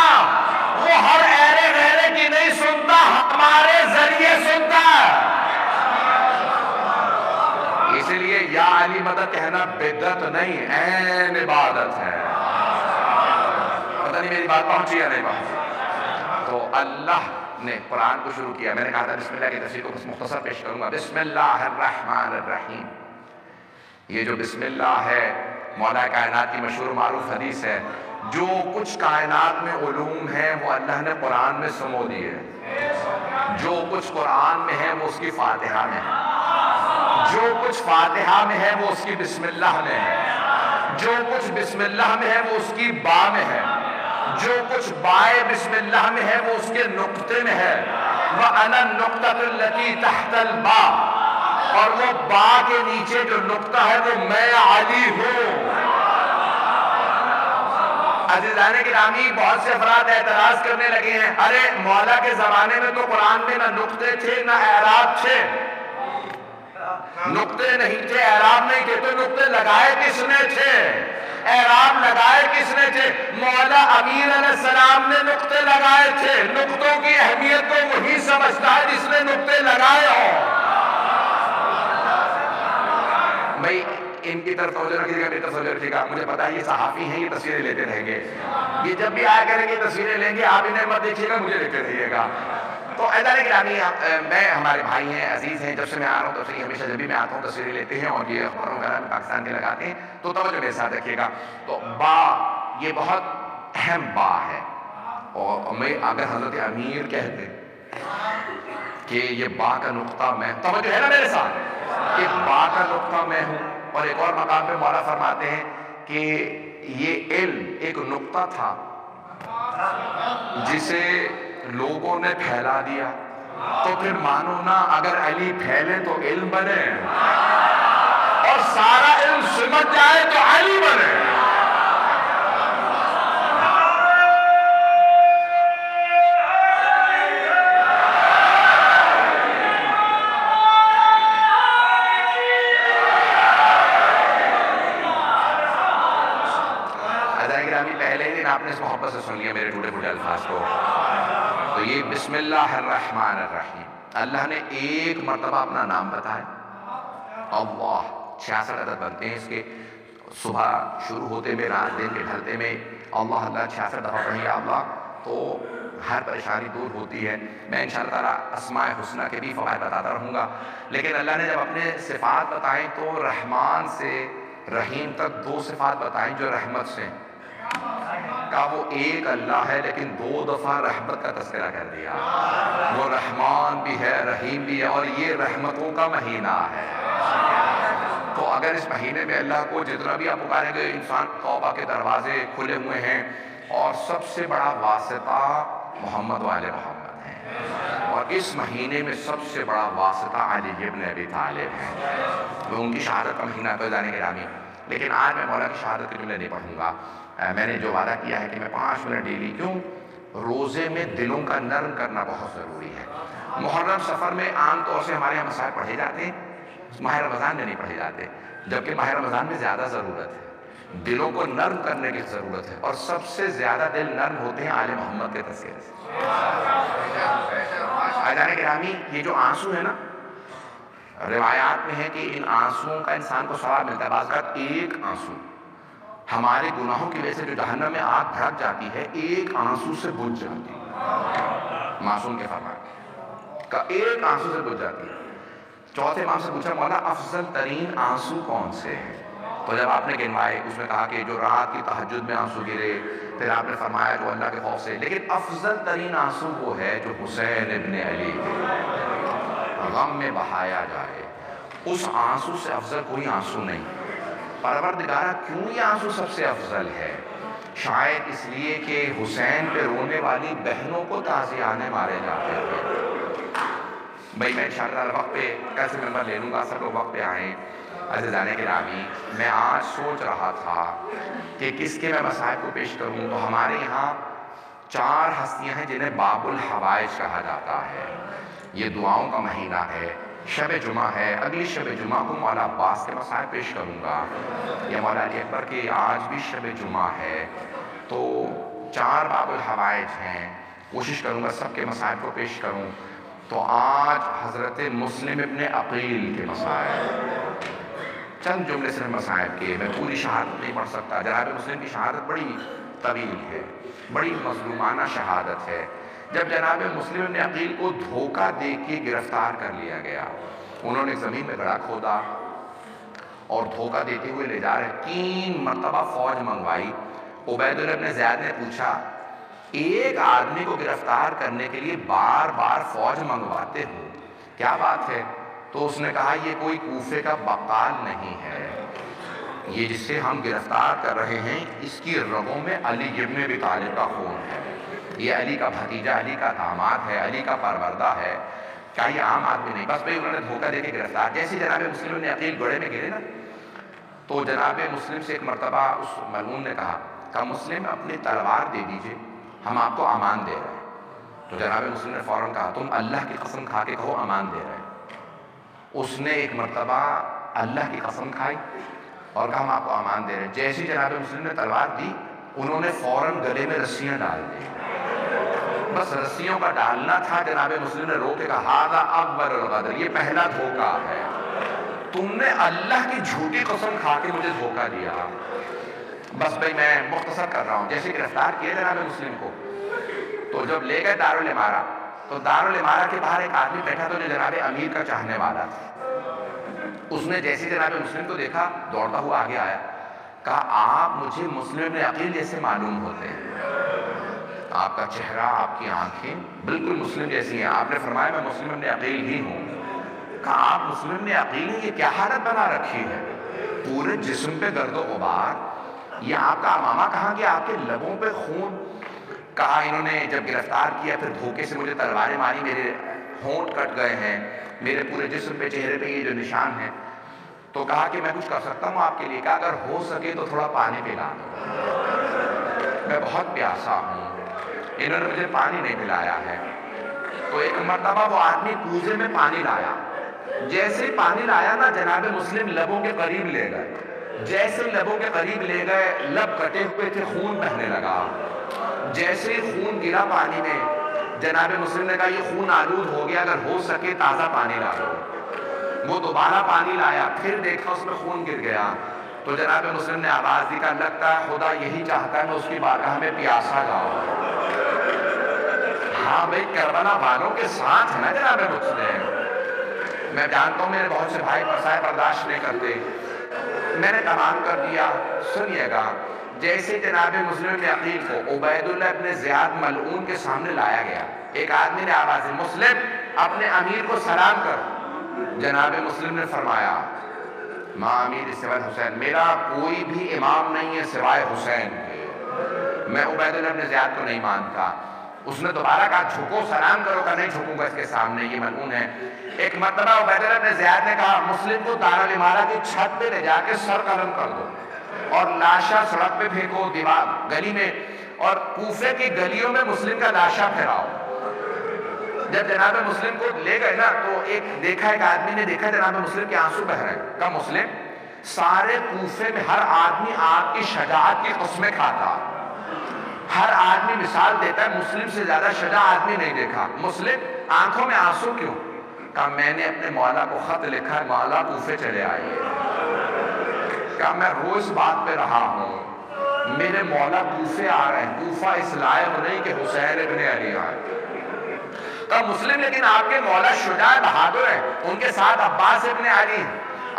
وہ ہر ایرے غیرے کی نہیں سنتا، ہمارے ذریعے سنتا ہے۔ اس لیے یا علی مدد کہنا بدعت نہیں، عین عبادت ہے۔ پتہ نہیں میری بات پہنچی یا نہیں پہنچی؟ تو اللہ نے قرآن کو شروع کیا، میں نے کہا تھا بسم اللہ کی تفسیر کو بس مختصر پیش کروں گا۔ بسم اللہ الرحمن الرحیم، یہ جو بسم اللہ ہے مولا کائنات کی مشہور معروف حدیث ہے، جو کچھ کائنات میں علوم ہے وہ اللہ نے قرآن میں سمو دیے، جو کچھ قرآن میں ہے وہ اس کی فاتحہ میں ہے، جو کچھ فاتحہ میں ہے وہ اس کی بسم اللہ میں ہے، جو کچھ بسم اللہ میں ہے وہ اس کی با میں ہے، جو کچھ بائے بسم اللہ میں ہے وہ اس کے نقطے میں ہے، وَأَنَا النُّقْطَةُ الَّتِي تَحْتَ الْبَاءِ، اور وہ با کے نیچے جو نقطہ ہے وہ میں علی ہوں۔ عزیزان گرامی، بہت سے افراد اعتراض کرنے لگے ہیں، ارے مولا کے زمانے میں تو قرآن میں نہ نقطے تھے نہ اعراب تھے، نقطے نہیں تھے، اعراب نہیں تھے، تو نقطے لگائے کس نے تھے؟ اعراب لگائے کس نے تھے؟ مولا امیر علیہ السلام نے نقطے لگائے تھے۔ نقطوں کی اہمیت کو وہی سمجھتا ہے جس نے نقطے لگائے ہوں۔ بھائی ان کی طرف توجہ رکھیے گا، میری طرف توجہ رکھیے گا، مجھے پتا ہے یہ صحافی ہیں، یہ تصویریں لیتے رہیں گے، یہ جب بھی آیا کریں گے تصویریں لیں گے، آپ انہیں مت دیکھیے گا، مجھے دیکھتے رہیے گا۔ تو اعزاز گرامی، میں ہمارے بھائی ہیں، عزیز ہیں، جب سے میں آ رہا ہوں تب سے ہمیشہ جب بھی میں آتا ہوں تصویریں لیتے ہیں اور یہ اخباروں وغیرہ میں پاکستان کے لگاتے ہیں، تو توجہ میرے ساتھ رکھیے گا۔ تو با یہ بہت اہم با ہے، اور میں اگر حضرت امیر کہتے کہ یہ با کا نقطہ میں، توجہ ہے نا میرے ساتھ، کہ با کا نقطہ میں ہوں، اور ایک اور مقام پہ مولا فرماتے ہیں کہ یہ علم ایک نقطہ تھا جسے لوگوں نے پھیلا دیا، تو پھر مانو نا اگر علی پھیلے تو علم بنے، اور سارا علم سمٹ جائے تو علی بنے۔ پہلے دن آپ نے اس محبت سے سن لیا میرے ٹوٹے پھوٹے الفاظ کو۔ تو یہ بسم اللہ الرحمن الرحیم، اللہ نے ایک مرتبہ اپنا نام بتایا، اللہ 66 عدد بنتے ہیں اس کے، صبح شروع ہوتے میں رات دن کے ڈھلتے میں اللہ اللہ 66 دفعہ پڑھیں یا اللہ، تو ہر پریشانی دور ہوتی ہے۔ میں انشاءاللہ تعالیٰ اسماء حسنہ کے بھی فوائد بتاتا رہوں گا، لیکن اللہ نے جب اپنے صفات بتائیں تو رحمان سے رحیم تک 2 صفات بتائیں جو رحمت سے، کہا وہ ایک اللہ ہے لیکن 2 دفعہ رحمت کا تذکرہ کر دیا، وہ رحمان بھی ہے رحیم بھی ہے، اور یہ رحمتوں کا مہینہ ہے۔ تو اگر اس مہینے میں اللہ کو جتنا بھی آپ پکاریں گے، انسان توبہ کے دروازے کھلے ہوئے ہیں، اور سب سے بڑا واسطہ محمد و آل محمد ہیں، اور اس مہینے میں سب سے بڑا واسطہ علی ابن ابی طالب ہے، وہ ان کی شہادت کا مہینہ تو جانے گرامی۔ لیکن آج میں مولا کی شہادت کے جملے نہیں پڑھوں گا، میں نے جو وعدہ کیا ہے کہ میں 5 منٹ ڈیلی، کیوں؟ روزے میں دلوں کا نرم کرنا بہت ضروری ہے۔ محرم سفر میں عام طور سے ہمارے یہاں مسائل پڑھے جاتے ہیں، ماہ رمضان میں نہیں پڑھے جاتے، جبکہ ماہ رمضان میں زیادہ ضرورت ہے، دلوں کو نرم کرنے کی ضرورت ہے، اور سب سے زیادہ دل نرم ہوتے ہیں آل محمد کے تذکرے سے۔ عزیزان گرامی، یہ جو آنسو ہے نا، روایات میں ہے کہ ان آنسوؤں کا انسان کو ثواب ملتا ہے۔ بعض اوقات ایک آنسو ہمارے گناہوں کی وجہ سے جو جہنم میں آگ بھڑک جاتی ہے، ایک آنسو سے بجھ جاتی ہے۔ معصوم کے فرمان کا ایک آنسو سے بجھ جاتی ہے۔ چوتھے امام سے پوچھا، مولا افضل ترین آنسو کون سے ہیں؟ تو جب آپ نے گنوائے، اس میں کہا کہ جو رات کی تہجد میں آنسو گرے، پھر آپ نے فرمایا جو اللہ کے خوف سے، لیکن افضل ترین آنسو وہ ہے جو حسین ابن علی کے غم میں بہایا جائے۔ اس آنسو سے افضل کوئی آنسو نہیں۔ پروردگارہ کیوں یہ آنسو سب سے افضل ہے؟ شاید اس لیے کہ حسین پہ رونے والی بہنوں کو تازیانے مارے جاتے تھے۔ بھائی میں انشاءاللہ وقت پہ کیسے ممبر لے لوں گا، سب لوگ وقت پہ آئیں۔ عزیزان گرامی، میں آج سوچ رہا تھا کہ کس کے میں مصائب کو پیش کروں، تو ہمارے یہاں 4 ہستیاں ہیں جنہیں باب الحوائج کہا جاتا ہے۔ یہ دعاؤں کا مہینہ ہے، شب جمعہ ہے، اگلی شب جمعہ کو مولا عباس کے مصائب پیش کروں گا، یا مولا علی اکبر کے آج بھی شب جمعہ ہے، تو 4 باب الحوائج ہیں، کوشش کروں گا سب کے مصائب کو پیش کروں۔ تو آج حضرت مسلم ابن عقیل کے مصائب، چند جملے صرف مصائب کے، میں پوری شہادت نہیں پڑھ سکتا۔ جناب مسلم کی شہادت بڑی طویل ہے، بڑی مظلومانہ شہادت ہے۔ جب جناب مسلم ابن عقیل کو دھوکہ دے کے گرفتار کر لیا گیا، انہوں نے زمین میں گڑھا کھودا اور دھوکہ دیتے ہوئے لے جا رہے، 3 مرتبہ فوج منگوائی۔ عبید اللہ بن زیاد نے پوچھا، ایک آدمی کو گرفتار کرنے کے لیے بار بار فوج منگواتے ہو، کیا بات ہے؟ تو اس نے کہا، یہ کوئی کوفے کا بقال نہیں ہے، یہ جس سے ہم گرفتار کر رہے ہیں اس کی رگوں میں علی ابن ابی طالب کا خون ہے، یہ علی کا بھتیجا، علی کا داماد ہے، علی کا پروردہ ہے، کیا یہ عام آدمی نہیں؟ بس بھئی انہوں نے دھوکہ دے کے گرفتار۔ جیسے جناب مسلم نے عقیل گھوڑے میں گرے نا، تو جناب مسلم سے ایک مرتبہ اس ملعون نے کہا مسلم اپنی تلوار دے دیجئے، ہم آپ کو امان دے رہے ہیں۔ تو جناب مسلم نے فوراً کہا، تم اللہ کی قسم کھا کے کہو امان دے رہے ہیں۔ اس نے ایک مرتبہ اللہ کی قسم کھائی اور کہا ہم آپ کو امان دے رہے ہیں۔ جیسی جناب مسلم نے تلوار دی، انہوں نے فوراً گلے میں رسیاں ڈال دی، بس رسیوں کا ڈالنا تھا۔ جناب مسلم نے رو کے کہا، ھذا اول الغدر، یہ پہلا دھوکہ ہے، تم نے اللہ کی جھوٹی قسم کھا کے مجھے دھوکہ دیا۔ بس بھئی میں مختصر کر رہا ہوں، جیسے گرفتار کیا جناب مسلم کو، تو جب لے گئے دارالامارہ، تو دارالامارہ کے باہر ایک آدمی بیٹھا تھا جو جناب امیر کا چاہنے والا تھا۔ اس نے جیسے جناب مسلم کو دیکھا، دوڑتا ہوا آگے آیا، کہا آپ مجھے مسلم ابن عقیل جیسے معلوم ہوتے ہیں، آپ کا چہرہ، آپ کی آنکھیں بالکل مسلم جیسی ہیں۔ آپ نے فرمایا میں مسلم ابن عقیل ہی ہوں۔ کہا آپ مسلم ابن عقیل ہیں، یہ کیا حالت بنا رکھی ہے؟ پورے جسم پہ گرد و غبار، یہ آپ کا امامہ کہاں گیا؟ آپ کے لبوں پہ خون۔ کہا انہوں نے جب گرفتار کیا پھر دھوکے سے مجھے تلواریں ماری، میرے ہونٹ کٹ گئے ہیں، میرے پورے جسم پہ، چہرے پہ یہ جو نشان ہیں۔ تو کہا کہ میں کچھ کر سکتا ہوں آپ کے لیے؟ کہا اگر ہو سکے تو تھوڑا پانی پلا دو، میں بہت پیاسا ہوں۔ انہوں نے مجھے پانی نہیں پلایا ہے۔ تو ایک مرتبہ وہ آدمی کوزے میں پانی لایا، جیسے پانی لایا نا، جناب مسلم لبوں کے قریب لے گئے، جیسے لبوں کے قریب لے گئے، لب کٹے ہوئے تھے، خون بہنے لگا۔ جیسے خون گرا پانی میں، جناب مسلم نے کہا یہ خون آلود ہو گیا، اگر ہو سکے تازہ پانی لا دو۔ وہ دوبارہ پانی لایا، پھر دیکھا اس میں خون گر گیا۔ تو جناب مسلم نے آواز دی، کہا لگتا ہے خدا یہی چاہتا ہے میں اس کی بارگاہ میں پیاسا جاؤں۔ ہاں بھئی کربلا والوں کے ساتھ ہے نا جناب مسلم۔ میں جانتا ہوں میرے بہت سے بھائی مسائل برداشت نہیں کرتے، میں نے تمام کر دیا۔ سنیے گا، جیسے جناب مسلم ابن عقیل کو عبید اللہ ابن زیاد ملعون کے سامنے لایا گیا، ایک آدمی نے آواز دی، مسلم اپنے امیر کو سلام کر۔ جناب مسلم نے فرمایا، ماں امیر سوائے حسین، میرا کوئی بھی امام نہیں ہے سوائے حسین کے، میں عبید اللہ ابن زیاد کو نہیں مانتا۔ اس نے دوبارہ کہا جھکو سلام کرو، کہ نہیں جھکوں گا اس کے سامنے، یہ ملعون ہے۔ ایک مرتبہ عبید اللہ ابن زیاد نے کہا مسلم کو دارالامارہ کی چھت پہ لے جا کے سر قلم کر دو۔ اور لاشا سڑک پہ پھینکو، دیوار گلی میں، اور کوفے کی گلیوں میں مسلم کا لاشا پھیراؤ۔ جب جناب مسلم کو لے گئے نا تو ایک آدمی نے دیکھا جناب مسلم کے آنسو بہ رہے ہیں۔ کہا مسلم، سارے کوفے میں ہر آدمی آپ کی شجاعت کی قسمیں کھاتا، ہر آدمی مثال دیتا ہے، مسلم سے زیادہ شجاع آدمی نہیں دیکھا، مسلم آنکھوں میں آنسو کیوں؟ کہا میں نے اپنے مولا کو خط لکھا ہے، مولا کوفے چلے آئیے۔ کہا میں روز بات پہ رہا ہوں، میرے مولا کوفے آ رہے ہیں، کوفہ اس لائق نہیں کہ حسین ابن علی آئے۔ کہا مسلم لیکن آپ کے مولا شجاع بہادر ہیں، ان کے ساتھ عباس ابن علی،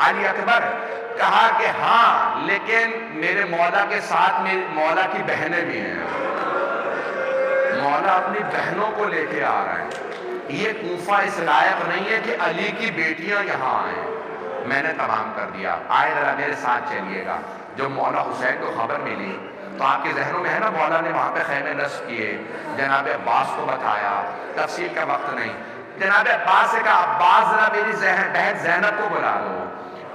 علی اکبر۔ کہا کہ ہاں لیکن میرے مولا کے ساتھ میری مولا کی بہنیں بھی ہیں، مولا اپنی بہنوں کو لے کے آ رہے ہیں، یہ کوفہ اس لائق نہیں ہے کہ علی کی بیٹیاں یہاں آئیں۔ میں نے تمام کر دیا، آئے ذرا میرے ساتھ چلیے گا۔ جو مولا حسین کو خبر ملی تو آپ کے ذہنوں میں ہے نا، مولا نے وہاں پہ خیمے نصب کیے، جناب عباس کو بتایا، تفصیل کا وقت نہیں، جناب عباس سے کہا عباس ذرا میری بہن زینب کو بلا دو۔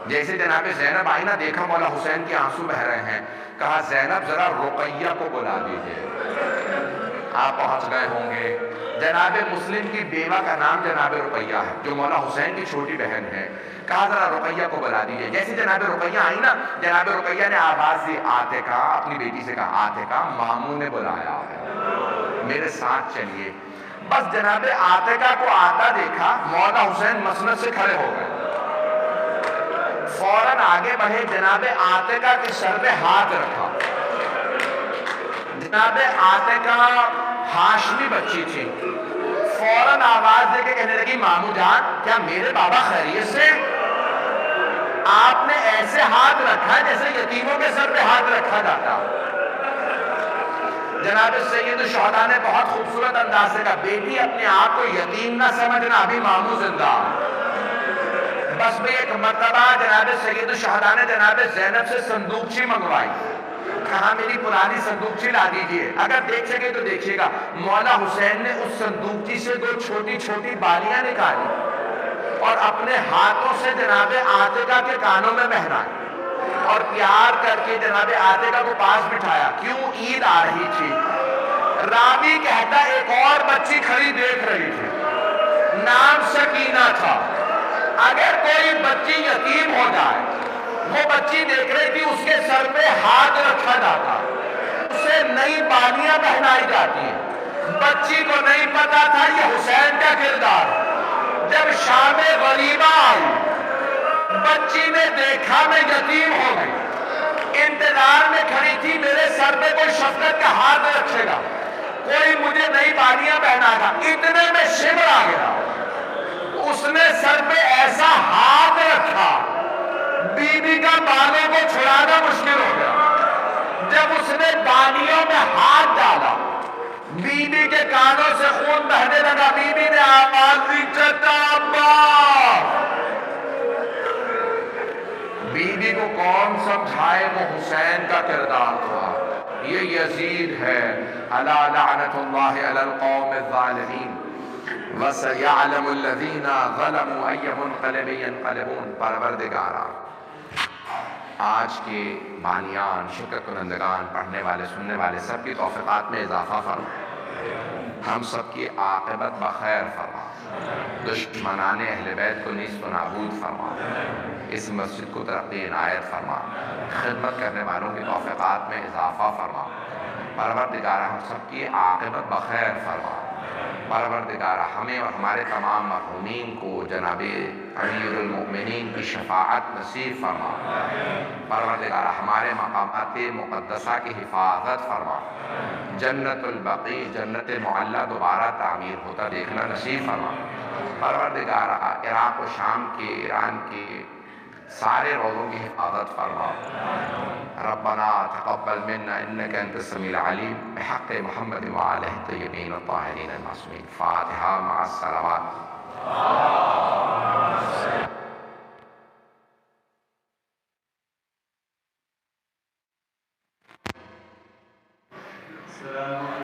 جیسے جناب زینب آئی نا، دیکھا مولا حسین کے آنسو بہ رہے ہیں، کہا زینب ذرا رقیہ کو بلا دیجئے۔ آپ پہنچ گئے ہوں گے، جناب مسلم کی بیوہ کا نام جناب رقیہ ہے، جو مولا حسین کی چھوٹی بہن ہے۔ کہا ذرا رقیہ کو بلا دیجئے۔ جیسے جناب رقیہ آئی نا، جناب رقیہ نے آواز دی آتکا، اپنی بیٹی سے کہا آتکا ماموں نے بلایا ہے، میرے ساتھ چلیے۔ بس جناب آتکا کو آتا دیکھا، مولا حسین مسند سے کھڑے ہو گئے، فوراً آگے بڑھے، جناب آتکا کے سر پہ ہاتھ رکھا۔ جناب آتکا ہاشمی بچی تھی، فوراً آواز دے کے کہنے لگی ماموں جان کیا میرے بابا خیریت سے؟ آپ نے ایسے ہاتھ رکھا جیسے یتیموں کے سر پہ ہاتھ رکھا جاتا۔ جناب سید الشہداء نے بہت خوبصورت انداز سے کہا بیٹی اپنے آپ کو یتیم نہ سمجھنا، ابھی ماموں زندہ۔ بس بھی ایک مرتبہ جناب سید الشہداء نے جناب زینب سے صندوقچی منگوائی، کہا میری پرانی صندوقچی لا دیجئے، اگر دیکھ سکے تو دیکھیے گا۔ مولا حسین نے اس صندوقچی سے دو چھوٹی چھوٹی بالیاں نکالی اور اپنے ہاتھوں سے جناب آتکا کے کانوں میں مہرائی اور پیار کر کے جناب آتکا کو پاس بٹھایا۔ کیوں؟ عید آ رہی تھی۔ راوی کہتا ایک اور بچی کھڑی دیکھ رہی تھی، نام سکینہ تھا۔ اگر کوئی بچی یتیم ہو جائے، وہ بچی دیکھ رہی تھی، اس کے سر پہ ہاتھ رکھا جاتا، اسے نئی بالیاں پہنائی جاتی ہیں۔ بچی کو نہیں پتا تھا یہ حسین کا کردار۔ جب شام غریبہ آئی، بچی نے دیکھا میں یتیم ہو گئی، انتظار میں کھڑی تھی میرے سر پہ کوئی شفقت کا ہاتھ رکھے گا، کوئی مجھے نئی بالیاں پہنا گا۔ اتنے میں شبر آ گیا، اس نے سر پہ ایسا ہاتھ رکھا بی بی کا بالوں کو چھڑانا مشکل ہو گیا۔ جب اس نے بالیوں میں ہاتھ ڈالا، بی بی کے کانوں سے خون بہنے لگا، بی بی نے آواز دی چچا عباس۔ بی بی کو کون سمجھائے وہ حسین کا کردار تھا، یہ یزید ہے۔ الا لعنت اللہ علی القوم الظالمین وَسَيَعْلَمُ الَّذِينَ ظَلَمُوا أَيَّ مُنْقَلِبٍ يَنْقَلِبُونَ۔ پروردگارا آج کے بانیان، شکر کنندگان، پڑھنے والے سننے والے سب کی توفیقات میں اضافہ فرما، ہم سب کی عاقبت بخیر فرما، دشمنان اہل بیت کو نیست و نابود فرما، اس مسجد کو ترقی عنایت فرما، خدمت کرنے والوں کی توفیقات میں اضافہ فرما۔ پروردگارہ ہم سب کی عاقبت بخیر فرما۔ پروردگارہ ہمیں اور ہمارے تمام مرحومین کو جناب امیر المؤمنین کی شفاعت نصیب فرما۔ پروردگارہ ہمارے مقامات مقدسہ کی حفاظت فرما، جنت البقیع جنت معلیٰ دوبارہ تعمیر ہوتا دیکھنا نصیب فرما۔ پروردگارہ عراق و شام کے، ایران کے سارے روضوں کی حفاظت فرما۔ ربنا تقبل منا انك انت السميع العليم بحق محمد وآلہ الطیبین الطاہرین المعصومین۔ فاتحہ مع الصلوات۔